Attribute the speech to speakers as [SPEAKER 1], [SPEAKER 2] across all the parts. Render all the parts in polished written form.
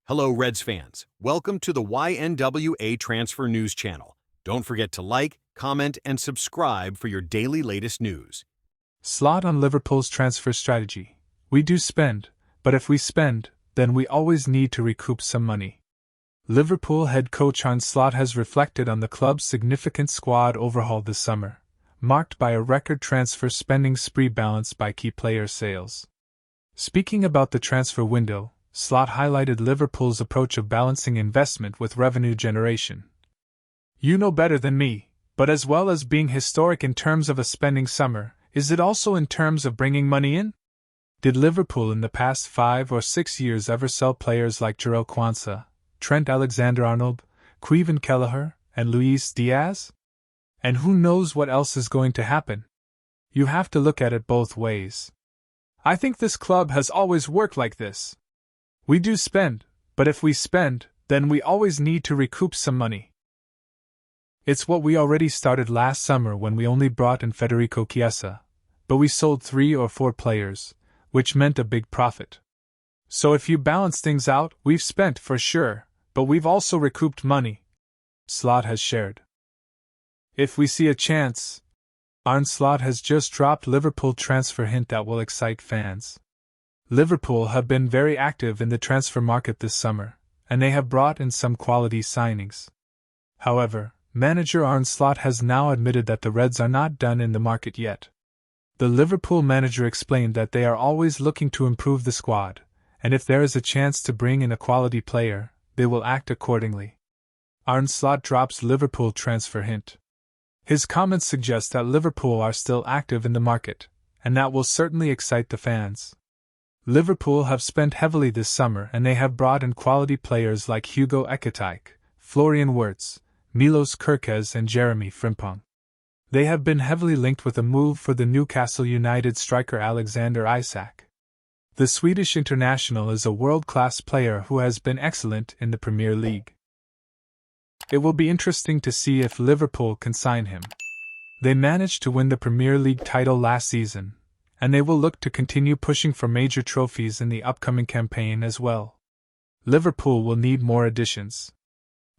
[SPEAKER 1] Hello, Reds fans. Welcome to the YNWA Transfer News Channel. Don't forget to like, comment, and subscribe for your daily latest news.
[SPEAKER 2] Slot on Liverpool's transfer strategy. We do spend, but if we spend, then we always need to recoup some money. Liverpool head coach Arne Slot has reflected on the club's significant squad overhaul this summer, marked by a record transfer spending spree balanced by key player sales. Speaking about the transfer window, Slot highlighted Liverpool's approach of balancing investment with revenue generation. You know better than me, but as well as being historic in terms of a spending summer, is it also in terms of bringing money in? Did Liverpool in the past 5 or 6 years ever sell players like Jarell Quansah, Trent Alexander-Arnold, Kevin Kelleher, and Luis Diaz? And who knows what else is going to happen? You have to look at it both ways. I think this club has always worked like this. We do spend, but if we spend, then we always need to recoup some money. It's what we already started last summer when we only brought in Federico Chiesa, but we sold 3 or 4 players, which meant a big profit. So if you balance things out, we've spent for sure, but we've also recouped money, Slot has shared. If we see a chance, Arne Slot has just dropped Liverpool transfer hint that will excite fans. Liverpool have been very active in the transfer market this summer, and they have brought in some quality signings. However, manager Arne Slot has now admitted that the Reds are not done in the market yet. The Liverpool manager explained that they are always looking to improve the squad, and if there is a chance to bring in a quality player, they will act accordingly. Arne Slot drops Liverpool transfer hint. His comments suggest that Liverpool are still active in the market, and that will certainly excite the fans. Liverpool have spent heavily this summer and they have brought in quality players like Hugo Ekitike, Florian Wirtz, Milos Kerkez and Jeremy Frimpong. They have been heavily linked with a move for the Newcastle United striker Alexander Isak. The Swedish international is a world-class player who has been excellent in the Premier League. It will be interesting to see if Liverpool can sign him. They managed to win the Premier League title last season, and they will look to continue pushing for major trophies in the upcoming campaign as well. Liverpool will need more additions.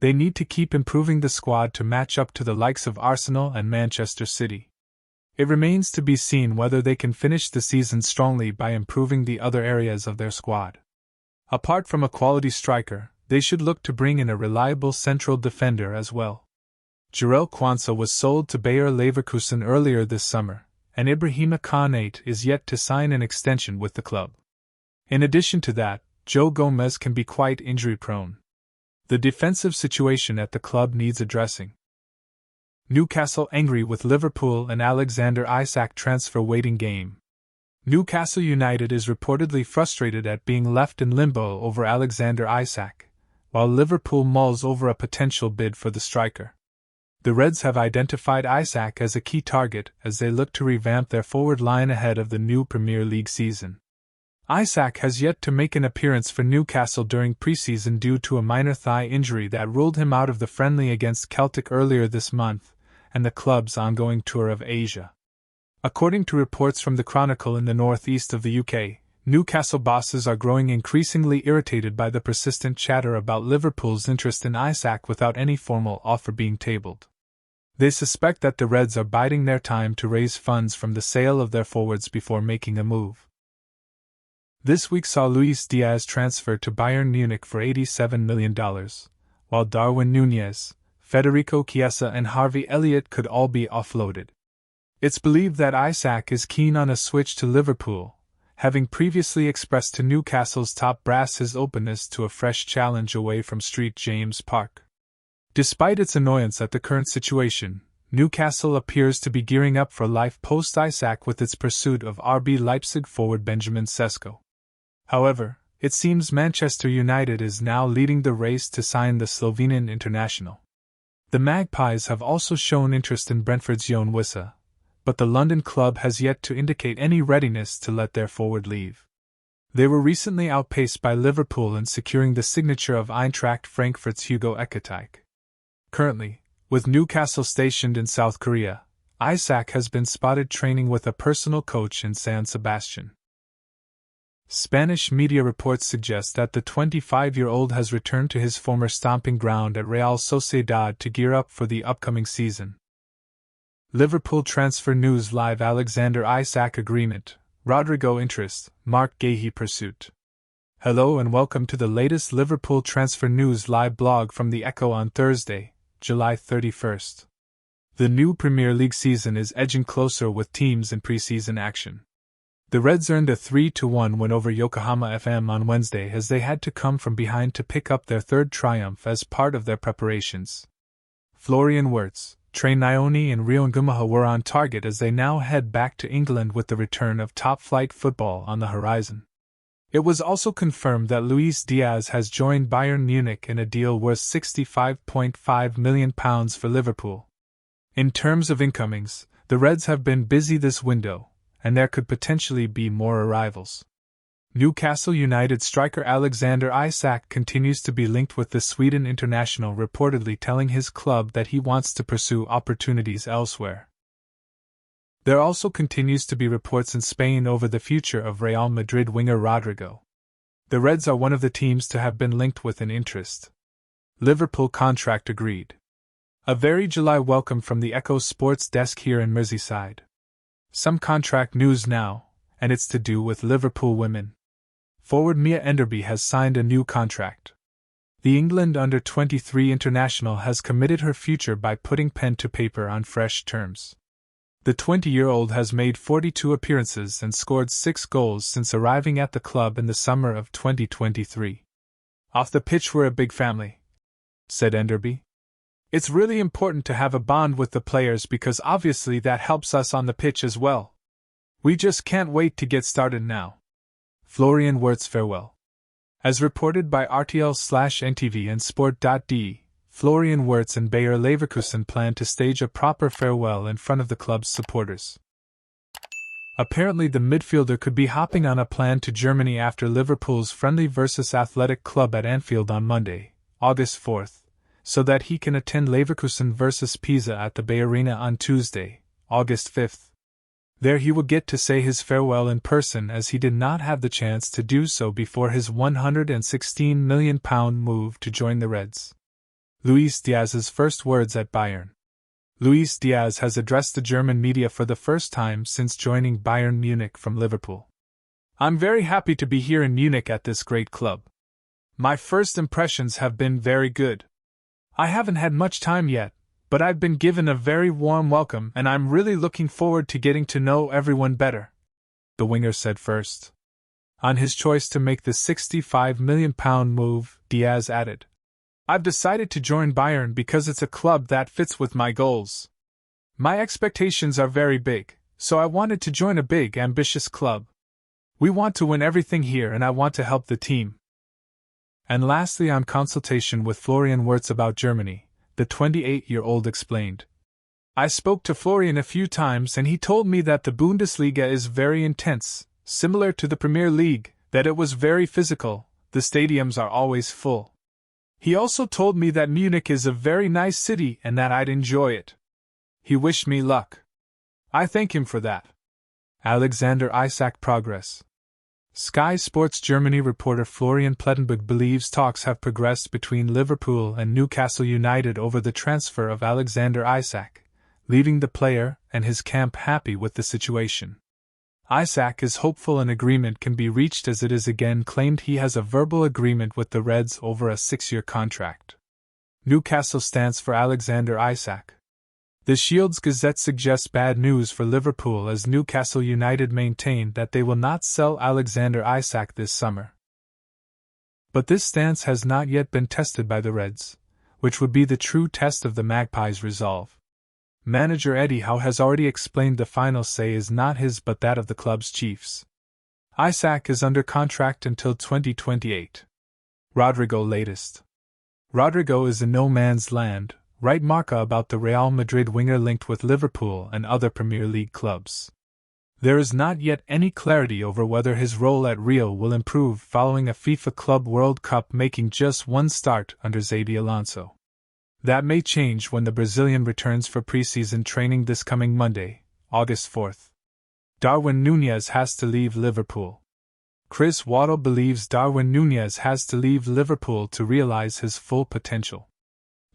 [SPEAKER 2] They need to keep improving the squad to match up to the likes of Arsenal and Manchester City. It remains to be seen whether they can finish the season strongly by improving the other areas of their squad. Apart from a quality striker, they should look to bring in a reliable central defender as well. Jarell Quansah was sold to Bayer Leverkusen earlier this summer, and Ibrahima Konate is yet to sign an extension with the club. In addition to that, Joe Gomez can be quite injury-prone. The defensive situation at the club needs addressing. Newcastle angry with Liverpool and Alexander Isak transfer waiting game. Newcastle United is reportedly frustrated at being left in limbo over Alexander Isak, while Liverpool mulls over a potential bid for the striker. The Reds have identified Isac as a key target as they look to revamp their forward line ahead of the new Premier League season. Isac has yet to make an appearance for Newcastle during preseason due to a minor thigh injury that ruled him out of the friendly against Celtic earlier this month, and the club's ongoing tour of Asia. According to reports from the Chronicle in the northeast of the UK, Newcastle bosses are growing increasingly irritated by the persistent chatter about Liverpool's interest in Isac without any formal offer being tabled. They suspect that the Reds are biding their time to raise funds from the sale of their forwards before making a move. This week saw Luis Diaz transferred to Bayern Munich for $87 million, while Darwin Núñez, Federico Chiesa and Harvey Elliott could all be offloaded. It's believed that Isac is keen on a switch to Liverpool, having previously expressed to Newcastle's top brass his openness to a fresh challenge away from St James Park. Despite its annoyance at the current situation, Newcastle appears to be gearing up for life post-Isac with its pursuit of RB Leipzig forward Benjamin Sesko. However, it seems Manchester United is now leading the race to sign the Slovenian international. The Magpies have also shown interest in Brentford's Jon Wissa, but the London club has yet to indicate any readiness to let their forward leave. They were recently outpaced by Liverpool in securing the signature of Eintracht Frankfurt's Hugo Ekitike. Currently, with Newcastle stationed in South Korea, Isac has been spotted training with a personal coach in San Sebastian. Spanish media reports suggest that the 25-year-old has returned to his former stomping ground at Real Sociedad to gear up for the upcoming season. Liverpool transfer news live. Alexander Isak agreement, Rodrigo interest, Mark Gahey pursuit. Hello and welcome to the latest Liverpool transfer news live blog from the Echo on Thursday, July 31st. The new Premier League season is edging closer with teams in pre-season action. The Reds earned a 3-1 win over Yokohama FM on Wednesday as they had to come from behind to pick up their third triumph as part of their preparations. Florian Wirtz, Trey Nyoni and Rio Ngumaha were on target as they now head back to England with the return of top-flight football on the horizon. It was also confirmed that Luis Diaz has joined Bayern Munich in a deal worth £65.5 million for Liverpool. In terms of incomings, the Reds have been busy this window, and there could potentially be more arrivals. Newcastle United striker Alexander Isak continues to be linked with the Sweden international, reportedly telling his club that he wants to pursue opportunities elsewhere. There also continues to be reports in Spain over the future of Real Madrid winger Rodrigo. The Reds are one of the teams to have been linked with an interest. Liverpool contract agreed. A very July welcome from the Echo Sports desk here in Merseyside. Some contract news now, and it's to do with Liverpool women. Forward Mia Enderby has signed a new contract. The England under-23 international has committed her future by putting pen to paper on fresh terms. The 20-year-old has made 42 appearances and scored 6 goals since arriving at the club in the summer of 2023. Off the pitch we're a big family, said Enderby. It's really important to have a bond with the players because obviously that helps us on the pitch as well. We just can't wait to get started now. Florian Wirtz farewell. As reported by RTL/NTV and Sport.de, Florian Wirtz and Bayer Leverkusen plan to stage a proper farewell in front of the club's supporters. Apparently the midfielder could be hopping on a plane to Germany after Liverpool's friendly versus Athletic Club at Anfield on Monday, August 4th, so that he can attend Leverkusen versus Pisa at the Bay Arena on Tuesday, August 5th. There he will get to say his farewell in person as he did not have the chance to do so before his £116 million move to join the Reds. Luis Diaz's first words at Bayern. Luis Diaz has addressed the German media for the first time since joining Bayern Munich from Liverpool. I'm very happy to be here in Munich at this great club. My first impressions have been very good. I haven't had much time yet, but I've been given a very warm welcome and I'm really looking forward to getting to know everyone better, the winger said first. On his choice to make the £65 million move, Diaz added, I've decided to join Bayern because it's a club that fits with my goals. My expectations are very big, so I wanted to join a big, ambitious club. We want to win everything here and I want to help the team. And lastly, on consultation with Florian Wirtz about Germany, the 28-year-old explained. I spoke to Florian a few times and he told me that the Bundesliga is very intense, similar to the Premier League, that it was very physical, the stadiums are always full. He also told me that Munich is a very nice city and that I'd enjoy it. He wished me luck. I thank him for that. Alexander Isak progress. Sky Sports Germany reporter Florian Plettenberg believes talks have progressed between Liverpool and Newcastle United over the transfer of Alexander Isak, leaving the player and his camp happy with the situation. Isac is hopeful an agreement can be reached as it is again claimed he has a verbal agreement with the Reds over a 6-year contract. Newcastle stance for Alexander Isak. The Shields Gazette suggests bad news for Liverpool as Newcastle United maintain that they will not sell Alexander Isak this summer. But this stance has not yet been tested by the Reds, which would be the true test of the Magpies' resolve. Manager Eddie Howe has already explained the final say is not his but that of the club's chiefs. Isac is under contract until 2028. Rodrigo latest. Rodrigo is in no man's land, write Marca about the Real Madrid winger linked with Liverpool and other Premier League clubs. There is not yet any clarity over whether his role at Real will improve following a FIFA Club World Cup making just one start under Xabi Alonso. That may change when the Brazilian returns for preseason training this coming Monday, August 4th. Darwin Núñez has to leave Liverpool. Chris Waddle believes Darwin Núñez has to leave Liverpool to realize his full potential.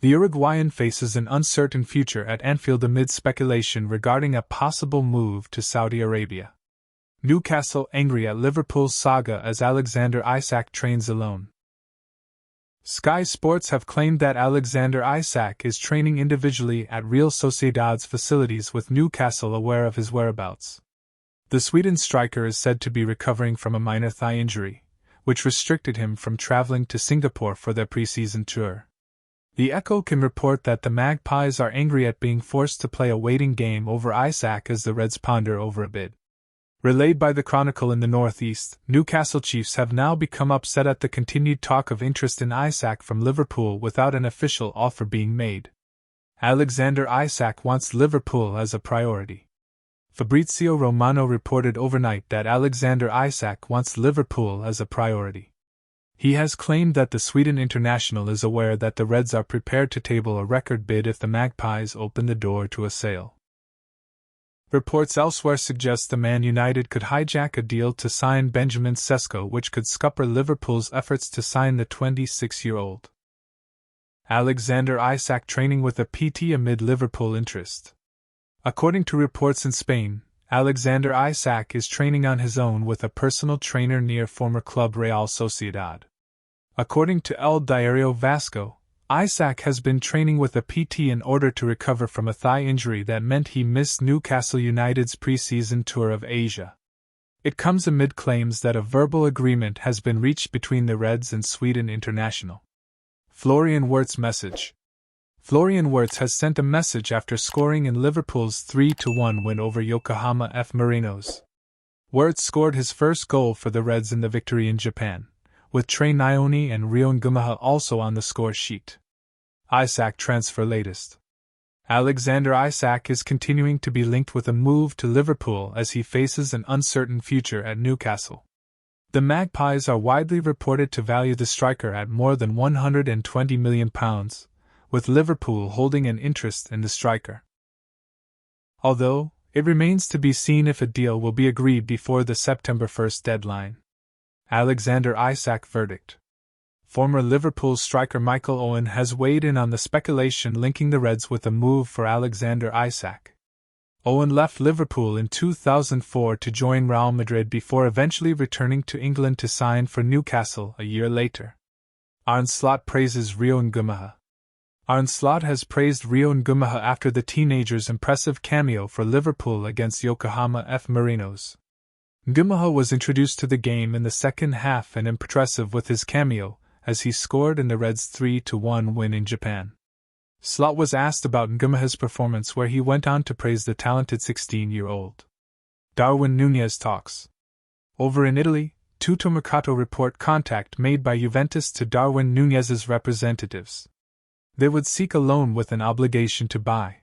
[SPEAKER 2] The Uruguayan faces an uncertain future at Anfield amid speculation regarding a possible move to Saudi Arabia. Newcastle angry at Liverpool's saga as Alexander Isak trains alone. Sky Sports have claimed that Alexander Isak is training individually at Real Sociedad's facilities with Newcastle aware of his whereabouts. The Sweden striker is said to be recovering from a minor thigh injury, which restricted him from traveling to Singapore for their pre-season tour. The Echo can report that the Magpies are angry at being forced to play a waiting game over Isac as the Reds ponder over a bid. Relayed by the Chronicle in the Northeast, Newcastle Chiefs have now become upset at the continued talk of interest in Isac from Liverpool without an official offer being made. Alexander Isak wants Liverpool as a priority. Fabrizio Romano reported overnight that Alexander Isak wants Liverpool as a priority. He has claimed that the Sweden international is aware that the Reds are prepared to table a record bid if the Magpies open the door to a sale. Reports elsewhere suggest the Man United could hijack a deal to sign Benjamin Sesko, which could scupper Liverpool's efforts to sign the 26-year-old. Alexander Isak training with a PT amid Liverpool interest. According to reports in Spain, Alexander Isak is training on his own with a personal trainer near former club Real Sociedad. According to El Diario Vasco, Isac has been training with a PT in order to recover from a thigh injury that meant he missed Newcastle United's pre-season tour of Asia. It comes amid claims that a verbal agreement has been reached between the Reds and Sweden international. Florian Wirtz message. Florian Wirtz has sent a message after scoring in Liverpool's 3-1 win over Yokohama F. Marinos. Wirtz scored his first goal for the Reds in the victory in Japan, with Trey Nyoni and Rion Gumaha also on the score sheet. Isac transfer latest. Alexander Isak is continuing to be linked with a move to Liverpool as he faces an uncertain future at Newcastle. The Magpies are widely reported to value the striker at more than £120 million, with Liverpool holding an interest in the striker. Although, it remains to be seen if a deal will be agreed before the September 1st deadline. Alexander Isak verdict. Former Liverpool striker Michael Owen has weighed in on the speculation linking the Reds with a move for Alexander Isak. Owen left Liverpool in 2004 to join Real Madrid before eventually returning to England to sign for Newcastle a year later. Arne Slot praises Rion Gumaha. Arne Slot has praised Rion Gumaha after the teenager's impressive cameo for Liverpool against Yokohama F. Marinos. Gumaha was introduced to the game in the second half and impressive with his cameo, as he scored in the Reds' 3-1 win in Japan. Slot was asked about Gumaha's performance, where he went on to praise the talented 16-year-old. Darwin Núñez talks. Over in Italy, Tuttomercato report contact made by Juventus to Darwin Núñez's representatives. They would seek a loan with an obligation to buy.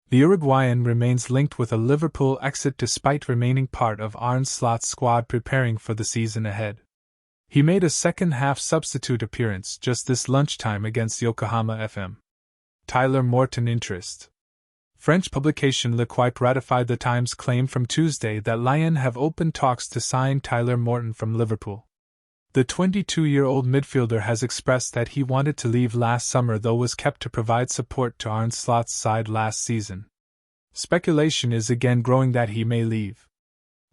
[SPEAKER 2] The Uruguayan remains linked with a Liverpool exit despite remaining part of Arne Slot's squad preparing for the season ahead. He made a second-half substitute appearance just this lunchtime against Yokohama FM. Tyler Morton interest. French publication L'Equipe ratified the Times' claim from Tuesday that Lyon have opened talks to sign Tyler Morton from Liverpool. The 22-year-old midfielder has expressed that he wanted to leave last summer, though was kept to provide support to Arne Slot's side last season. Speculation is again growing that he may leave.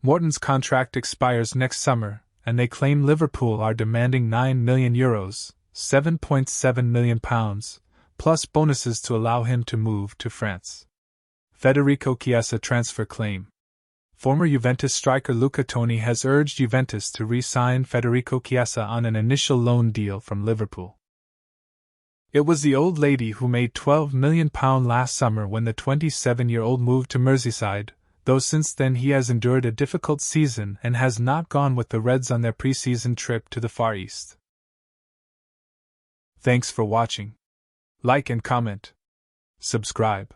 [SPEAKER 2] Morton's contract expires next summer, and they claim Liverpool are demanding €9 million, £7.7 million, plus bonuses to allow him to move to France. Federico Chiesa transfer claim. Former Juventus striker Luca Toni has urged Juventus to re-sign Federico Chiesa on an initial loan deal from Liverpool. It was the old lady who made £12 million last summer when the 27-year-old moved to Merseyside, though since then he has endured a difficult season and has not gone with the Reds on their pre-season trip to the Far East. Thanks for watching. Like and comment. Subscribe.